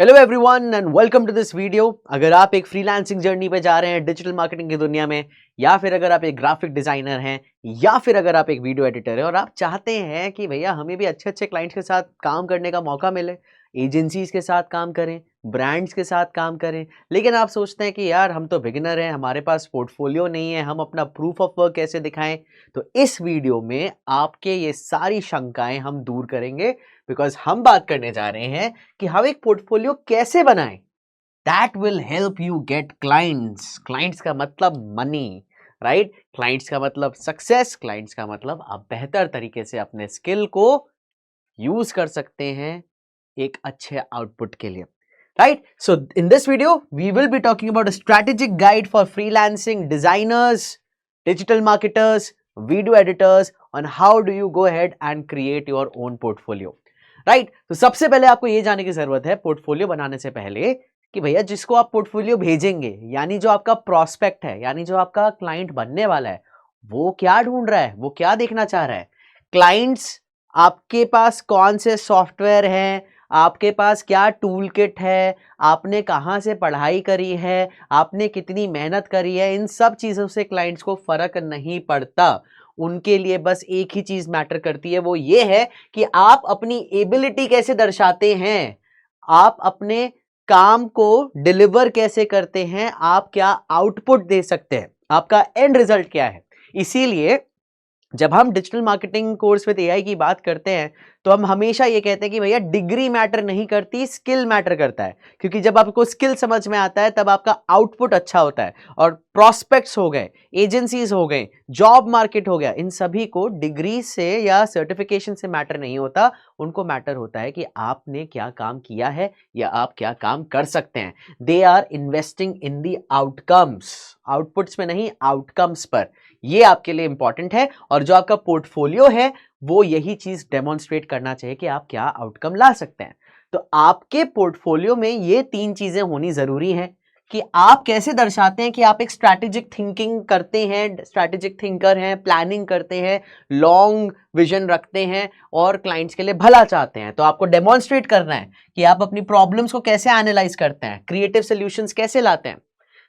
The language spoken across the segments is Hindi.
Hello everyone and welcome to this video. अगर आप एक फ्रीलांसिंग जर्नी पे जा रहे हैं डिजिटल मार्केटिंग की दुनिया में, या फिर अगर आप एक ग्राफिक डिजाइनर हैं, या फिर अगर आप एक वीडियो एडिटर हैं और आप चाहते हैं कि भैया हमें भी अच्छे अच्छे क्लाइंट्स के साथ काम करने का मौका मिले, एजेंसीज के साथ काम करें, ब्रांड्स के साथ काम करें, लेकिन आप सोचते हैं कि यार हम तो बिगिनर हैं, हमारे पास पोर्टफोलियो नहीं है, हम अपना प्रूफ ऑफ वर्क कैसे दिखाएं। तो इस वीडियो में आपके ये सारी शंकाएं हम दूर करेंगे, बिकॉज हम बात करने जा रहे हैं कि हम एक पोर्टफोलियो कैसे बनाएं that will help you get clients. Clients का मतलब मनी, राइट? क्लाइंट्स का मतलब सक्सेस, क्लाइंट्स का मतलब आप बेहतर तरीके से अपने स्किल को यूज कर सकते हैं एक अच्छे आउटपुट के लिए, right? So in this video we will be talking about a strategic guide for freelancing designers, digital marketers, video editors on how do you go ahead and create your own portfolio, right? तो सबसे पहले आपको यह जानने की जरूरत है पोर्टफोलियो बनाने से पहले कि भैया जिसको आप पोर्टफोलियो भेजेंगे, यानी जो आपका प्रोस्पेक्ट है, यानी जो आपका क्लाइंट बनने वाला है, वो क्या ढूंढ रहा है, वो क्या देखना चाह रहा है। क्लाइंट्स आपके पास कौन से सॉफ्टवेयर हैं, आपके पास क्या टूल किट है, आपने कहाँ से पढ़ाई करी है, आपने कितनी मेहनत करी है, इन सब चीज़ों से क्लाइंट्स को फर्क नहीं पड़ता। उनके लिए बस एक ही चीज़ मैटर करती है, वो ये है कि आप अपनी एबिलिटी कैसे दर्शाते हैं, आप अपने काम को डिलीवर कैसे करते हैं, आप क्या आउटपुट दे सकते हैं, आपका एंड रिजल्ट क्या है। इसीलिए जब हम digital marketing course with AI की बात करते हैं तो हम हमेशा ये कहते हैं कि भैया डिग्री मैटर नहीं करती, स्किल मैटर करता है। क्योंकि जब आपको स्किल समझ में आता है तब आपका आउटपुट अच्छा होता है। और प्रॉस्पेक्ट्स हो गए, एजेंसीज हो गए, जॉब मार्केट हो गया, इन सभी को डिग्री से या सर्टिफिकेशन से मैटर नहीं होता। उनको मैटर होता है कि आपने क्या काम किया है या आप क्या काम कर सकते हैं। They are investing in the outcomes, outputs में नहीं, आउटकम्स पर। ये आपके लिए इंपॉर्टेंट है और जो आपका पोर्टफोलियो है वो यही चीज डेमोन्स्ट्रेट करना चाहिए कि आप क्या आउटकम ला सकते हैं। तो आपके पोर्टफोलियो में ये तीन चीजें होनी जरूरी हैं कि आप कैसे दर्शाते हैं कि आप एक स्ट्रैटेजिक थिंकिंग करते हैं, स्ट्रैटेजिक थिंकर हैं, प्लानिंग करते हैं, लॉन्ग विजन रखते हैं और क्लाइंट्स के लिए भला चाहते हैं। तो आपको डेमोन्स्ट्रेट करना है कि आप अपनी प्रॉब्लम्स को कैसे एनालाइज करते हैं, क्रिएटिव सॉल्यूशंस कैसे लाते हैं,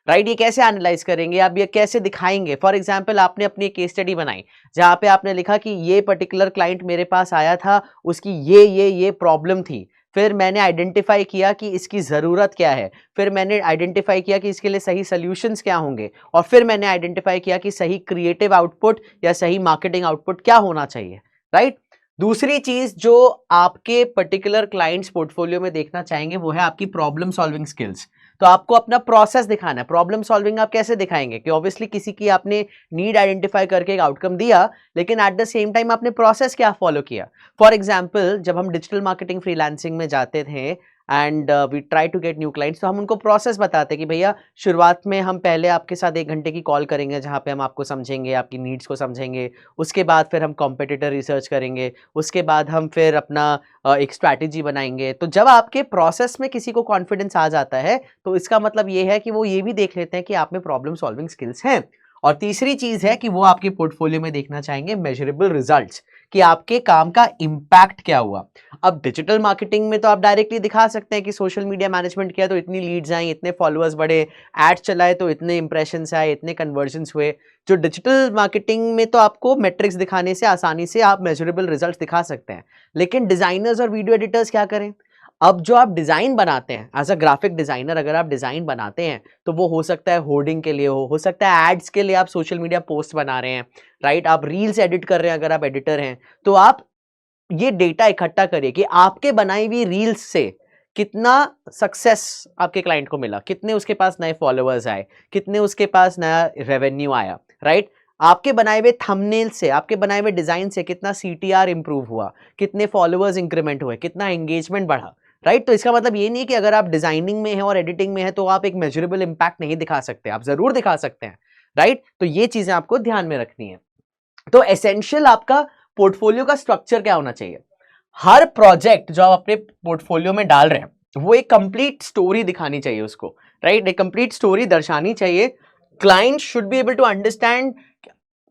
राइट? ये कैसे एनालाइज करेंगे आप, ये कैसे दिखाएंगे। फॉर एग्जाम्पल आपने अपनी एक केस स्टडी बनाई जहां पे आपने लिखा कि ये पर्टिकुलर क्लाइंट मेरे पास आया था, उसकी ये प्रॉब्लम थी, फिर मैंने आइडेंटिफाई किया कि इसकी ज़रूरत क्या है, फिर मैंने आइडेंटिफाई किया कि इसके लिए सही सॉल्यूशंस क्या होंगे, और फिर मैंने आइडेंटिफाई किया कि सही क्रिएटिव आउटपुट या सही मार्केटिंग आउटपुट क्या होना चाहिए, राइट? दूसरी चीज जो आपके पर्टिकुलर क्लाइंट्स पोर्टफोलियो में देखना चाहेंगे वो है आपकी प्रॉब्लम सॉल्विंग स्किल्स। तो आपको अपना प्रोसेस दिखाना है। प्रॉब्लम सॉल्विंग आप कैसे दिखाएंगे कि ऑब्वियसली किसी की आपने नीड आइडेंटिफाई करके एक आउटकम दिया, लेकिन एट द सेम टाइम आपने प्रोसेस क्या फॉलो किया। फॉर एग्जाम्पल जब हम डिजिटल मार्केटिंग फ्रीलांसिंग में जाते थे and we try to get new clients, तो हम उनको प्रोसेस बताते कि भैया शुरुआत में हम पहले आपके साथ 1 घंटे की कॉल करेंगे जहाँ पे हम आपको समझेंगे, आपकी नीड्स को समझेंगे। उसके बाद फिर हम कॉम्पिटिटर रिसर्च करेंगे, उसके बाद हम फिर अपना एक स्ट्रैटेजी बनाएंगे। तो जब आपके प्रोसेस में किसी को कॉन्फिडेंस आ जाता है तो इसका मतलब ये है कि वो ये भी देख लेते हैं कि आप में प्रॉब्लम सॉल्विंग स्किल्स हैं। और तीसरी चीज है कि वो आपके पोर्टफोलियो में देखना चाहेंगे मेजरेबल रिजल्ट्स, कि आपके काम का इंपैक्ट क्या हुआ। अब डिजिटल मार्केटिंग में तो आप डायरेक्टली दिखा सकते हैं कि सोशल मीडिया मैनेजमेंट किया तो इतनी लीड्स आई, इतने फॉलोअर्स बढ़े, एड्स चलाए तो इतने इंप्रेशंस आए, इतने कन्वर्जन्स हुए। जो डिजिटल मार्केटिंग में तो आपको मेट्रिक्स दिखाने से आसानी से आप मेजरेबल रिजल्ट्स दिखा सकते हैं। लेकिन डिजाइनर्स और वीडियो एडिटर्स क्या करें? अब जो आप डिजाइन बनाते हैं एज अ ग्राफिक डिजाइनर, अगर आप डिजाइन बनाते हैं तो वो हो सकता है होर्डिंग के लिए, हो सकता है एड्स के लिए, आप सोशल मीडिया पोस्ट बना रहे हैं, राइट? आप रील्स एडिट कर रहे हैं अगर आप एडिटर हैं, तो आप ये डेटा इकट्ठा करिए कि आपके बनाई हुई रील्स से कितना सक्सेस आपके क्लाइंट को मिला, कितने उसके पास नए फॉलोअर्स आए, कितने उसके पास नया रेवेन्यू आया, राइट? आपके बनाए हुए थंबनेल से, आपके बनाए हुए डिजाइन से कितना सीटीआर इंप्रूव हुआ, कितने फॉलोअर्स इंक्रीमेंट हुए, कितना एंगेजमेंट बढ़ा, राइट? तो इसका मतलब ये नहीं कि अगर आप डिजाइनिंग में हैं और एडिटिंग में है तो आप एक मेजरेबल इंपैक्ट नहीं दिखा सकते, आप जरूर दिखा सकते हैं, राइट? तो ये चीजें आपको ध्यान में रखनी है। तो एसेंशियल आपका पोर्टफोलियो का स्ट्रक्चर क्या होना चाहिए? हर प्रोजेक्ट जो आप अपने पोर्टफोलियो में डाल रहे हैं वो एक कंप्लीट स्टोरी दिखानी चाहिए उसको, राइट? एक कंप्लीट स्टोरी दर्शानी चाहिए। Client should be able to understand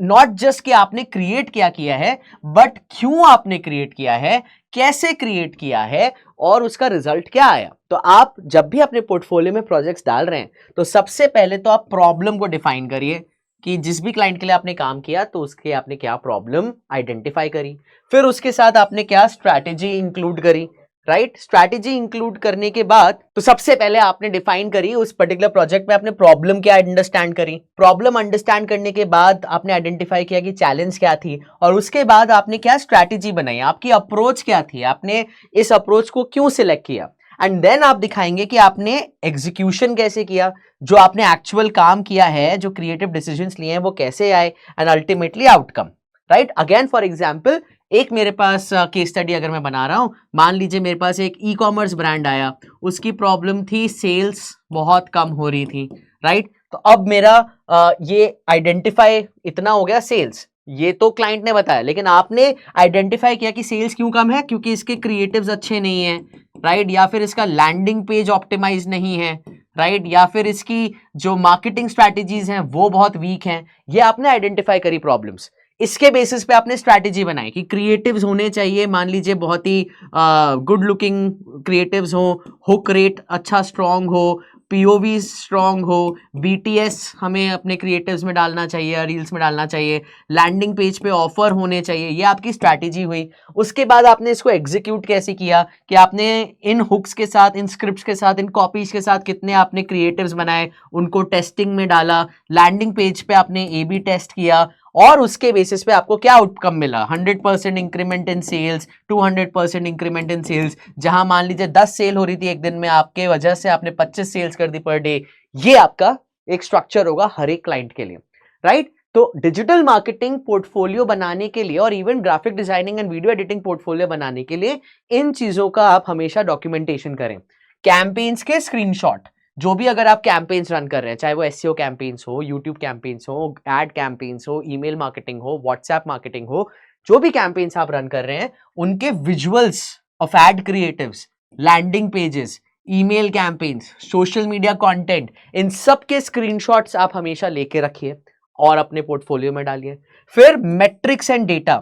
not just कि आपने क्रिएट क्या किया है, बट क्यों आपने क्रिएट किया है, कैसे क्रिएट किया है और उसका रिजल्ट क्या आया। तो आप जब भी अपने पोर्टफोलियो में प्रोजेक्ट्स डाल रहे हैं तो सबसे पहले तो आप प्रॉब्लम को डिफाइन करिए कि जिस भी क्लाइंट के लिए आपने काम किया तो उसके आपने क्या प्रॉब्लम आइडेंटिफाई करी, फिर उसके साथ आपने क्या स्ट्रैटेजी इंक्लूड करी, राइट। स्ट्रैटेजी इंक्लूड करने के बाद तो सबसे पहले आपने डिफाइन करी उस पर्टिकुलर प्रोजेक्ट में आपने प्रॉब्लम क्या अंडरस्टैंड करी, प्रॉब्लम अंडरस्टैंड करने के बाद आपने आइडेंटिफाई किया कि चैलेंज क्या थी, और उसके बाद आपने क्या स्ट्रैटेजी बनाई, आपकी अप्रोच क्या थी, आपने इस अप्रोच को क्यों सिलेक्ट किया, एंड देन आप दिखाएंगे कि आपने एग्जीक्यूशन कैसे किया, जो आपने एक्चुअल काम किया है, जो क्रिएटिव डिसीजंस लिए हैं वो कैसे आए, and ultimately outcome, right. Again for example एक मेरे पास केस स्टडी अगर मैं बना रहा हूं, मान लीजिए मेरे पास एक ई कॉमर्स ब्रांड आया, उसकी प्रॉब्लम थी सेल्स बहुत कम हो रही थी, राइट। तो अब मेरा ये आइडेंटिफाई इतना हो गया सेल्स, ये तो क्लाइंट ने बताया, लेकिन आपने आइडेंटिफाई किया कि सेल्स क्यों कम है, क्योंकि इसके क्रिएटिव्स अच्छे नहीं है, राइट, या फिर इसका लैंडिंग पेज ऑप्टिमाइज नहीं है, राइट, या फिर इसकी जो मार्केटिंग स्ट्रैटेजीज हैं वो बहुत वीक हैं। ये आपने आइडेंटिफाई करी प्रॉब्लम्स, इसके बेसिस पे आपने स्ट्रैटेजी बनाई कि क्रिएटिव्स होने चाहिए, मान लीजिए बहुत ही गुड लुकिंग क्रिएटिव्स हो, हुक रेट अच्छा स्ट्रांग हो, पीओवी स्ट्रांग हो, बीटीएस हमें अपने क्रिएटिव्स में डालना चाहिए, रील्स में डालना चाहिए, लैंडिंग पेज पे ऑफर होने चाहिए, ये आपकी स्ट्रैटेजी हुई। उसके बाद आपने इसको एग्जीक्यूट कैसे किया कि आपने इन हुक्स के साथ, इन स्क्रिप्ट्स के साथ, इन कॉपीज के साथ कितने आपने क्रिएटिव्स बनाए, उनको टेस्टिंग में डाला, लैंडिंग पेज पे आपने ए बी टेस्ट किया, और उसके बेसिस पे आपको क्या आउटकम मिला, 100% increment in sales, 200% increment in sales. जहां मान लीजिए 10 सेल हो रही थी एक दिन में, आपके वजह से आपने 25 सेल्स कर दी पर डे। ये आपका एक स्ट्रक्चर होगा हर एक क्लाइंट के लिए, राइट। तो डिजिटल मार्केटिंग पोर्टफोलियो बनाने के लिए और even graphic designing and video editing portfolio बनाने के लिए इन चीजों का आप हमेशा डॉक्यूमेंटेशन करें। कैंपेन्स के स्क्रीनशॉट, जो भी अगर आप कैंपेन्स रन कर रहे हैं, चाहे वो एसईओ कैंपेन्स हो, यूट्यूब कैंपेन्स हो, एड कैंपेन्स हो, ईमेल मार्केटिंग हो, व्हाट्सएप मार्केटिंग हो, जो भी कैंपेन्स आप रन कर रहे हैं, उनके visuals of ad creatives, landing pages, email campaigns, social media content, इन सब के स्क्रीनशॉट्स आप हमेशा लेके रखिए और अपने पोर्टफोलियो में डालिए। फिर मेट्रिक्स एंड डेटा,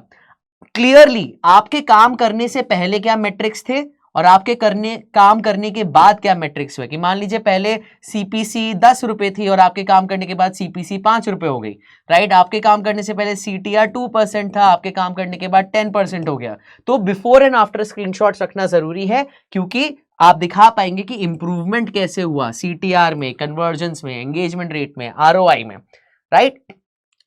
क्लियरली आपके काम करने से पहले क्या मेट्रिक्स थे और आपके काम करने के बाद क्या मेट्रिक्स हुए, कि मान लीजिए पहले सीपीसी 10 रुपए थी और आपके काम करने के बाद सीपीसी 5 रुपए हो गई, राइट। आपके काम करने से पहले सीटीआर 2% था, आपके काम करने के बाद 10% हो गया। तो बिफोर एंड आफ्टर स्क्रीनशॉट्स रखना जरूरी है, क्योंकि आप दिखा पाएंगे कि इंप्रूवमेंट कैसे हुआ सीटीआर में, कन्वर्जन्स में, एंगेजमेंट रेट में, आरओआई में, राइट।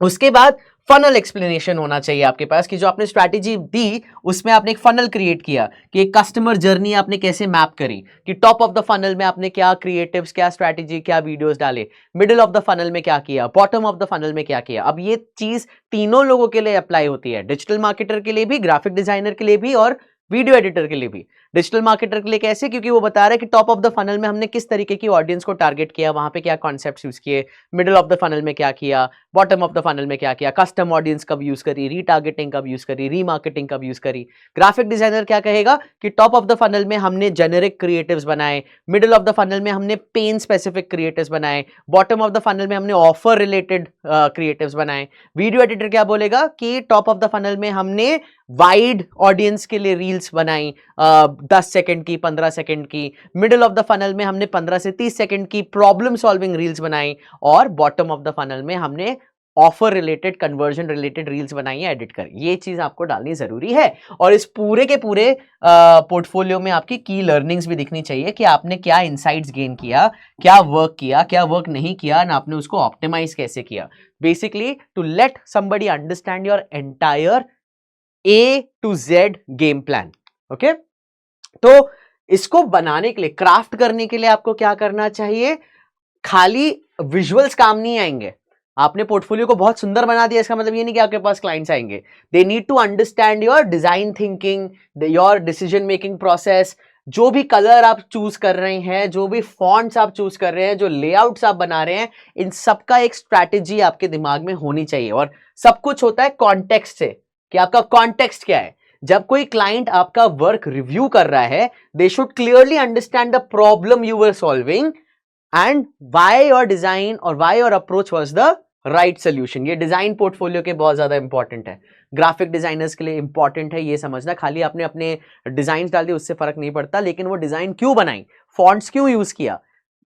उसके बाद फनल एक्सप्लेनेशन होना चाहिए आपके पास, कि जो आपने स्ट्रैटेजी दी उसमें आपने एक फनल क्रिएट किया, कि एक कस्टमर जर्नी आपने कैसे मैप करी, कि टॉप ऑफ द फनल में आपने क्या क्रिएटिव्स, क्या स्ट्रैटेजी, क्या वीडियोस डाले, मिडिल ऑफ द फनल में क्या किया, बॉटम ऑफ द फनल में क्या किया। अब ये चीज तीनों लोगों के लिए अप्लाई होती है, डिजिटल मार्केटर के लिए भी, ग्राफिक डिजाइनर के लिए भी, और वीडियो एडिटर के लिए भी। डिजिटल मार्केटर के लिए कैसे, क्योंकि वो बता रहा है कि टॉप ऑफ द फनल में हमने किस तरीके की ऑडियंस को टारगेट किया, वहां पे क्या कॉन्सेप्ट्स यूज किए, मिडिल ऑफ द फनल में क्या किया, बॉटम ऑफ द फनल में क्या किया, कस्टम ऑडियंस कब यूज करी, रीटारगेटिंग कब यूज करी, रीमार्केटिंग कब यूज करी। ग्राफिक डिजाइनर क्या कहेगा कि टॉप ऑफ द फनल में हमने जेनेरिक क्रिएटिव्स बनाए, मिडिल ऑफ द फनल में हमने पेन स्पेसिफिक क्रिएटिव्स बनाए, बॉटम ऑफ द फनल में हमने ऑफर रिलेटेड क्रिएटिव्स बनाए। वीडियो एडिटर क्या बोलेगा कि टॉप ऑफ द फनल में हमने वाइड ऑडियंस के लिए रील्स बनाई, 10 सेकंड की, 15 सेकंड की। मिडिल ऑफ द फनल में हमने 15 से 30 सेकंड की प्रॉब्लम सॉल्विंग रील्स बनाई, और बॉटम ऑफ द फनल में हमने offer related, conversion related reels बनाई है, एडिट करी। ये चीज आपको डालनी जरूरी है, और इस पूरे के पूरे पोर्टफोलियो में आपकी की लर्निंग्स भी दिखनी चाहिए कि आपने क्या इनसाइट्स गेन किया, क्या वर्क नहीं किया, ना आपने उसको ऑप्टिमाइज कैसे किया। Basically to let somebody understand your entire A to Z game plan, okay. तो इसको बनाने के लिए, क्राफ्ट करने के लिए आपको क्या करना चाहिए, खाली विजुअल्स काम नहीं आएंगे। आपने पोर्टफोलियो को बहुत सुंदर बना दिया, इसका मतलब ये नहीं कि आपके पास क्लाइंट्स आएंगे। They need to understand your design thinking, your decision making process, जो भी कलर आप चूज कर रहे हैं, जो भी फॉन्ट्स आप चूज कर रहे हैं, जो लेआउट्स आप बना रहे हैं, इन सबका एक स्ट्रैटेजी आपके दिमाग में होनी चाहिए। और सब कुछ होता है कॉन्टेक्स्ट से, कि आपका कॉन्टेक्स्ट क्या है। जब कोई क्लाइंट आपका वर्क रिव्यू कर रहा है, they should clearly understand the problem you were solving and why your design और why your approach was the right solution. ये डिजाइन पोर्टफोलियो के बहुत ज्यादा इंपॉर्टेंट है, ग्राफिक डिजाइनर्स के लिए इंपॉर्टेंट है ये समझना। खाली आपने अपने डिजाइन डाल दिए उससे फर्क नहीं पड़ता, लेकिन वो डिजाइन क्यों बनाई, फॉन्ट्स क्यों यूज किया,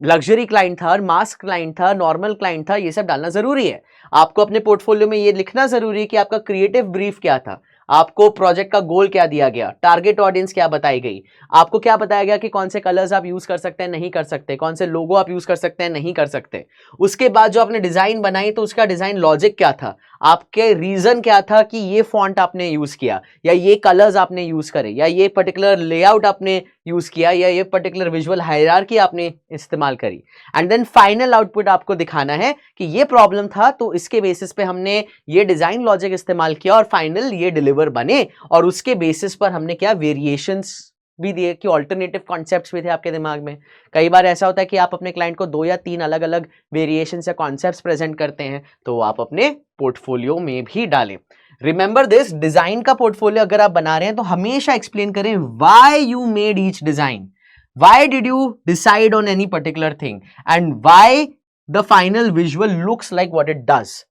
लग्जरी क्लाइंट था, मास क्लाइंट था, नॉर्मल क्लाइंट था, ये सब डालना जरूरी है। आपको अपने पोर्टफोलियो में ये लिखना जरूरी है कि आपका क्रिएटिव ब्रीफ क्या था, आपको प्रोजेक्ट का गोल क्या दिया गया, टारगेट ऑडियंस क्या बताई गई, आपको क्या बताया गया कि कौन से कलर्स आप यूज कर सकते हैं नहीं कर सकते, कौन से लोगो आप यूज कर सकते हैं नहीं कर सकते। उसके बाद जो आपने डिजाइन बनाई तो उसका डिजाइन लॉजिक क्या था, आपके रीजन क्या था कि ये फॉन्ट आपने यूज किया, या ये कलर्स आपने यूज करे, या ये पर्टिकुलर लेआउट आपने यूज किया, या ये पर्टिकुलर विजुअल हायरार्की आपने इस्तेमाल करी। एंड देन फाइनल आउटपुट आपको दिखाना है कि ये प्रॉब्लम था तो इसके बेसिस पे हमने ये डिजाइन लॉजिक इस्तेमाल किया और फाइनल ये डिलीवर बने, और उसके बेसिस पर हमने क्या वेरिएशंस भी दिए कि ऑल्टरनेटिव कॉन्सेप्ट्स भी थे आपके दिमाग में। कई बार ऐसा होता है कि आप अपने क्लाइंट को 2 या 3 अलग अलग वेरिएशंस या कॉन्सेप्ट्स प्रेजेंट करते हैं, तो आप अपने पोर्टफोलियो में भी डालें। रिमेंबर दिस, डिजाइन का पोर्टफोलियो अगर आप बना रहे हैं तो हमेशा एक्सप्लेन करें why you made each design, why did you decide on any particular thing, and why the final visual looks like what it does.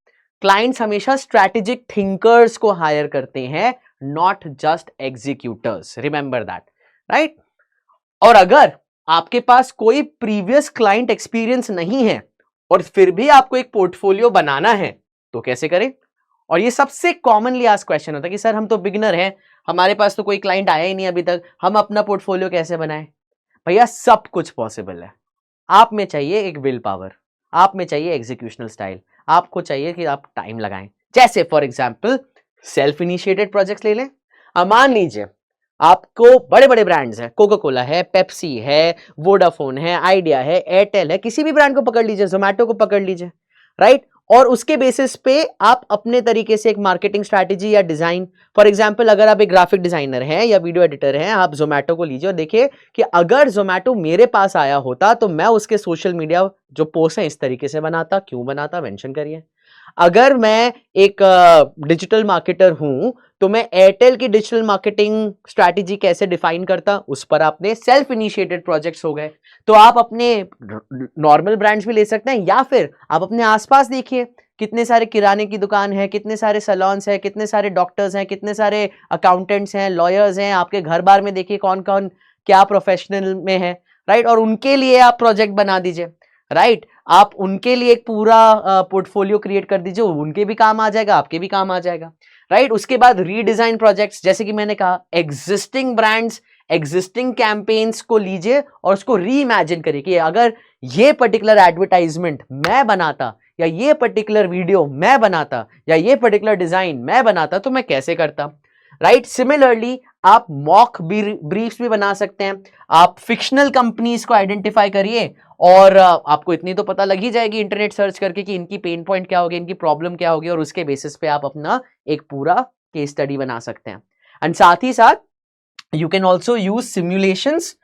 Clients हमेशा स्ट्रैटेजिक थिंकर्स को हायर करते हैं, not just executors, remember that, right. और अगर आपके पास कोई प्रीवियस क्लाइंट एक्सपीरियंस नहीं है और फिर भी आपको एक पोर्टफोलियो बनाना है तो कैसे करें। और ये सबसे कॉमनली आस्क्ड क्वेश्चन होता है कि सर हम तो बिगिनर हैं, हमारे पास तो कोई क्लाइंट आया ही नहीं अभी तक, हम अपना पोर्टफोलियो कैसे बनाएं। भैया सब कुछ पॉसिबल है, आप में चाहिए एक विल पावर, आप में चाहिए एग्जीक्यूशनल स्टाइल, आपको चाहिए कि आप टाइम लगाएं। जैसे for example self initiated projects ले लें। मान लीजिए आपको बड़े बड़े ब्रांड्स हैं, कोका कोला है, पेप्सी है, वोडाफोन है, आइडिया है, एयरटेल है, किसी भी ब्रांड को पकड़ लीजिए, जोमैटो को पकड़ लीजिए, राइट। और उसके बेसिस पे आप अपने तरीके से एक मार्केटिंग स्ट्रैटेजी या डिजाइन, फॉर एग्जांपल अगर आप एक ग्राफिक डिजाइनर हैं या वीडियो एडिटर हैं, आप जोमैटो को लीजिए और देखिए कि अगर जोमैटो मेरे पास आया होता तो मैं उसके सोशल मीडिया जो पोस्ट है इस तरीके से बनाता, क्यों बनाता, मेंशन करिए। अगर मैं एक डिजिटल मार्केटर हूं तो मैं एयरटेल की डिजिटल मार्केटिंग स्ट्रैटेजी कैसे डिफाइन करता, उस पर आपने सेल्फ इनिशिएटेड प्रोजेक्ट्स हो गए। तो आप अपने नॉर्मल ब्रांड्स भी ले सकते हैं, या फिर आप अपने आसपास देखिए कितने सारे किराने की दुकान है, कितने सारे सैलून्स हैं, कितने सारे डॉक्टर्स हैं, कितने सारे अकाउंटेंट्स हैं, लॉयर्स हैं, आपके घर बार में देखिए कौन कौन क्या प्रोफेशनल में है, राइट। और उनके लिए आप प्रोजेक्ट बना दीजिए, राइट। आप उनके लिए एक पूरा पोर्टफोलियो क्रिएट कर दीजिए, उनके भी काम आ जाएगा, आपके भी काम आ जाएगा, राइट। उसके बाद रीडिजाइन प्रोजेक्ट्स, जैसे कि मैंने कहा एग्जिस्टिंग ब्रांड्स, एग्जिस्टिंग कैंपेन्स को लीजिए और उसको री इमेजिन करिए कि अगर ये पर्टिकुलर एडवर्टाइजमेंट मैं बनाता, या ये पर्टिकुलर वीडियो मैं बनाता, या ये पर्टिकुलर डिजाइन मैं बनाता तो मैं कैसे करता, राइट। सिमिलरली आप मॉक ब्रीफ्स भी बना सकते हैं। आप फिक्शनल कंपनीज को आइडेंटिफाई करिए और आपको इतनी तो पता लग ही जाएगी इंटरनेट सर्च करके कि इनकी पेन पॉइंट क्या होगी, इनकी प्रॉब्लम क्या होगी, और उसके बेसिस पे आप अपना एक पूरा केस स्टडी बना सकते हैं। एंड साथ ही साथ you can also use simulations,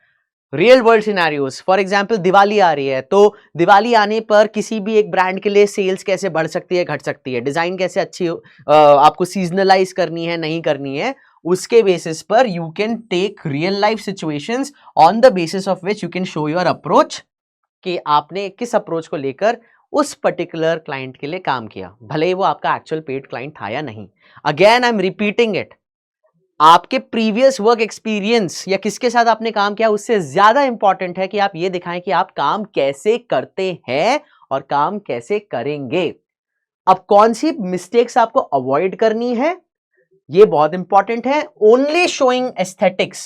real world scenarios. For example Diwali आ रही है, तो दिवाली आने पर किसी भी एक ब्रांड के लिए सेल्स कैसे बढ़ सकती है, घट सकती है, डिजाइन कैसे अच्छी आपको सीजनलाइज करनी है, नहीं करनी है, उसके बेसिस पर you can take real life situations on the basis of which you can show your approach कि आपने किस अप्रोच को लेकर उस पर्टिकुलर क्लाइंट के लिए काम किया, भले ही वो आपका एक्चुअल पेड क्लाइंट था या नहीं। Again I am repeating it, आपके प्रीवियस वर्क एक्सपीरियंस या किसके साथ आपने काम किया उससे ज्यादा इंपॉर्टेंट है कि आप ये दिखाएं कि आप काम कैसे करते हैं और काम कैसे करेंगे। अब कौन सी मिस्टेक्स आपको अवॉइड करनी है ये बहुत इंपॉर्टेंट है। ओनली शोइंग एस्थेटिक्स,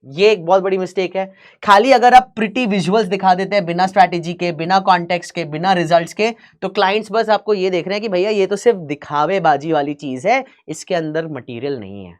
ये एक बहुत बड़ी मिस्टेक है। खाली अगर आप प्रिटी विजुअल्स दिखा देते हैं बिना स्ट्रैटेजी के, बिना कॉन्टेक्स्ट के, बिना रिजल्ट्स के, तो क्लाइंट्स बस आपको ये देख रहे हैं कि भैया ये तो सिर्फ दिखावेबाजी वाली चीज है, इसके अंदर मटेरियल नहीं है।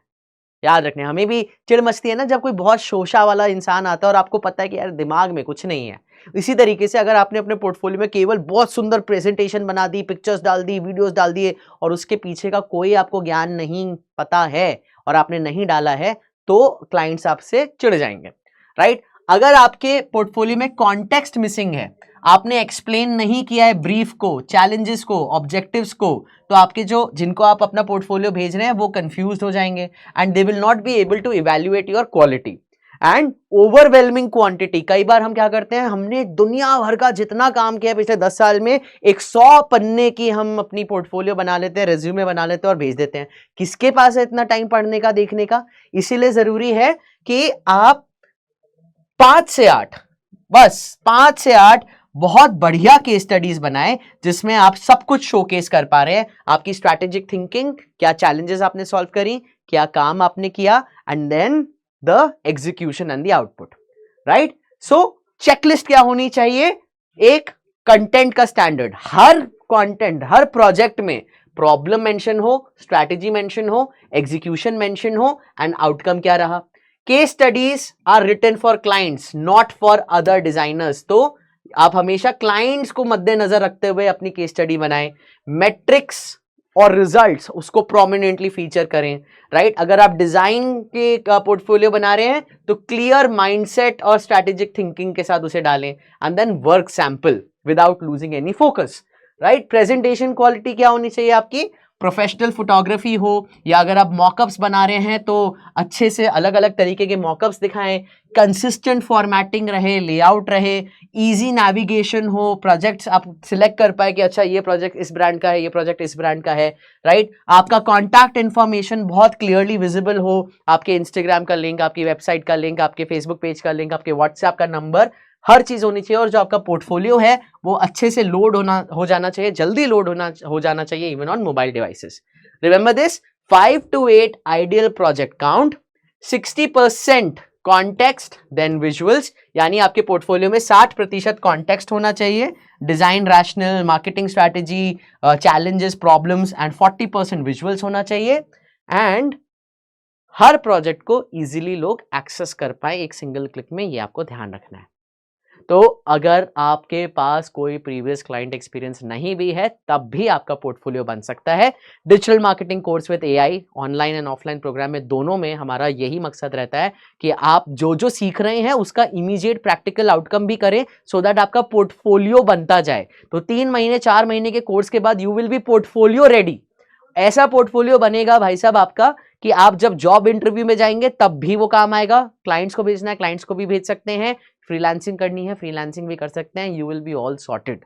याद रखने, हमें भी चिढ़ मचती है ना जब कोई बहुत शोशा वाला इंसान आता है और आपको पता है कि यार दिमाग में कुछ नहीं है। इसी तरीके से अगर आपने अपने पोर्टफोलियो में केवल बहुत सुंदर प्रेजेंटेशन बना दी, पिक्चर्स डाल दी, वीडियोस डाल दिए और उसके पीछे का कोई आपको ज्ञान नहीं पता है और आपने नहीं डाला है, तो क्लाइंट्स आपसे चिढ़ जाएंगे, राइट। अगर आपके पोर्टफोलियो में कॉन्टेक्स्ट मिसिंग है, आपने एक्सप्लेन नहीं किया है ब्रीफ को, चैलेंजेस को, ऑब्जेक्टिव्स को, तो आपके जिनको आप अपना पोर्टफोलियो भेज रहे हैं वो कंफ्यूज्ड हो जाएंगे and they will not be able to evaluate your quality. And overwhelming quantity. कई बार हम क्या करते हैं, हमने दुनिया भर का जितना काम किया पिछले 10 साल में, 100 पन्ने की हम अपनी पोर्टफोलियो बना लेते हैं, रेज्यूमे बना लेते हैं और भेज देते हैं। किसके पास है इतना टाइम पढ़ने का, देखने का? इसीलिए जरूरी है कि आप 5 से 8, बस 5 से 8 बहुत बढ़िया केस स्टडीज बनाएं जिसमें आप सब कुछ शोकेस कर पा रहे हैं। आपकी स्ट्रैटेजिक थिंकिंग, क्या चैलेंजेस आपने सॉल्व करी, क्या काम आपने किया, and then the execution and the output, right? So checklist क्या होनी चाहिए? एक कंटेंट का स्टैंडर्ड, हर कंटेंट, हर प्रोजेक्ट में प्रॉब्लम मेंशन हो, स्ट्रैटेजी मेंशन हो, एग्जीक्यूशन मेंशन हो, एंड आउटकम क्या रहा। Case studies are written for clients, not for other designers. तो आप हमेशा क्लाइंट्स को मद्देनजर रखते हुए अपनी केस स्टडी बनाएं। मेट्रिक्स और रिजल्ट्स उसको प्रोमिनेंटली फीचर करें, राइट? अगर आप डिजाइन के पोर्टफोलियो बना रहे हैं तो क्लियर माइंडसेट और स्ट्रैटेजिक थिंकिंग के साथ उसे डालें, and then work sample without losing any focus, right? Presentation quality क्या होनी चाहिए आपकी? प्रोफेशनल फोटोग्राफी हो, या अगर आप मॉकअप्स बना रहे हैं तो अच्छे से अलग अलग तरीके के मॉकअप्स दिखाएं, कंसिस्टेंट फॉर्मेटिंग रहे, लेआउट रहे, इजी नेविगेशन हो, प्रोजेक्ट्स आप सिलेक्ट कर पाए कि अच्छा ये प्रोजेक्ट इस ब्रांड का है, ये प्रोजेक्ट इस ब्रांड का है, राइट? आपका कॉन्टैक्ट इन्फॉर्मेशन बहुत क्लियरली विजिबल हो, आपके इंस्टाग्राम का लिंक, आपकी वेबसाइट का लिंक, आपके फेसबुक पेज का लिंक, आपके व्हाट्सएप का नंबर, हर चीज होनी चाहिए। और जो आपका पोर्टफोलियो है वो अच्छे से लोड हो जाना चाहिए, जल्दी लोड हो जाना चाहिए, even on mobile devices. Remember this, 5 to 8 ideal project count, 60% context then visuals, यानी आपके पोर्टफोलियो में 60% कॉन्टेक्स्ट होना चाहिए, design, rational, marketing strategy, challenges, problems, and 40% visuals होना चाहिए। एंड हर प्रोजेक्ट को इजीली लोग एक्सेस कर पाए एक सिंगल क्लिक में, ये आपको ध्यान रखना है। तो अगर आपके पास कोई प्रीवियस क्लाइंट एक्सपीरियंस नहीं भी है तब भी आपका पोर्टफोलियो बन सकता है। Digital marketing course with AI, online and offline program में, दोनों में हमारा यही मकसद रहता है कि आप जो जो सीख रहे हैं उसका इमीडिएट प्रैक्टिकल आउटकम भी करें, सो दैट आपका पोर्टफोलियो बनता जाए। तो 3 महीने 4 महीने के कोर्स के बाद you will be portfolio ready. ऐसा पोर्टफोलियो बनेगा भाई साहब आपका कि आप जब जॉब इंटरव्यू में जाएंगे तब भी वो काम आएगा। क्लाइंट्स को भेजना है, क्लाइंट्स को भी भेज सकते हैं, फ्रीलांसिंग करनी है, फ्रीलांसिंग भी कर सकते हैं, you will be all sorted,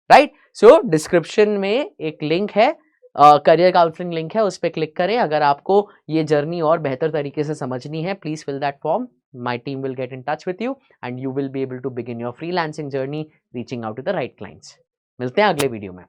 right? So description में एक लिंक है, करियर काउंसलिंग लिंक है, उस पर क्लिक करें। अगर आपको ये जर्नी और बेहतर तरीके से समझनी है, please fill that form, my team will get in touch with you and you will be able to begin your freelancing journey reaching out to the right clients. मिलते हैं अगले वीडियो में।